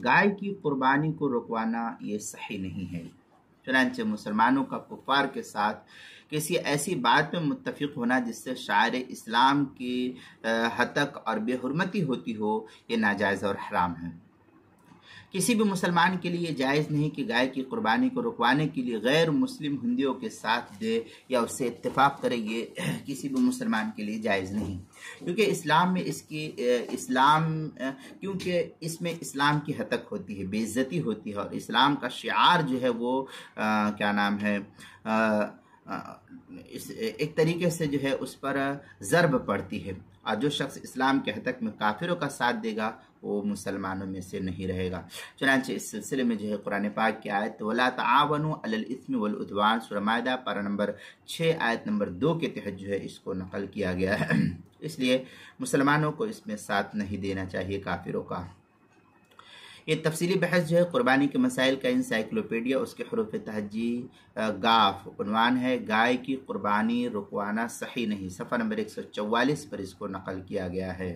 گائے کی قربانی کو رکوانا یہ صحیح نہیں ہے۔ چنانچہ مسلمانوں کا کفار کے ساتھ کسی ایسی بات میں متفق ہونا جس سے شاعر اسلام کی ہتک اور بے حرمتی ہوتی ہو، یہ ناجائز اور حرام ہے۔ کسی بھی مسلمان کے لیے جائز نہیں کہ گائے کی قربانی کو رکوانے کے لیے غیر مسلم ہندیوں کے ساتھ دے یا اس سے اتفاق کرے، یہ کسی بھی مسلمان کے لیے جائز نہیں، کیونکہ کیونکہ اس میں اسلام کی ہتک ہوتی ہے، بے عزتی ہوتی ہے، اور اسلام کا شعار جو ہے وہ ایک طریقے سے جو ہے اس پر ضرب پڑتی ہے، اور جو شخص اسلام کے ہتک میں کافروں کا ساتھ دے گا وہ مسلمانوں میں سے نہیں رہے گا۔ چنانچہ اس سلسلے میں جو ہے قرآن پاک کی آیت وَلَا تَعَاوَنُوا عَلَى الْإِثْمِ وَالْعُدْوَانِ سورہ مائدہ پارہ نمبر 6 آیت نمبر 2 کے تحت جو ہے اس کو نقل کیا گیا ہے۔ اس لیے مسلمانوں کو اس میں ساتھ نہیں دینا چاہیے کافروں کا۔ یہ تفصیلی بحث جو ہے قربانی کے مسائل کا انسائکلوپیڈیا، اس کے حروف تہجی گاف، عنوان ہے گائے کی قربانی رکوانا صحیح نہیں، صفحہ نمبر 144 پر اس کو نقل کیا گیا ہے۔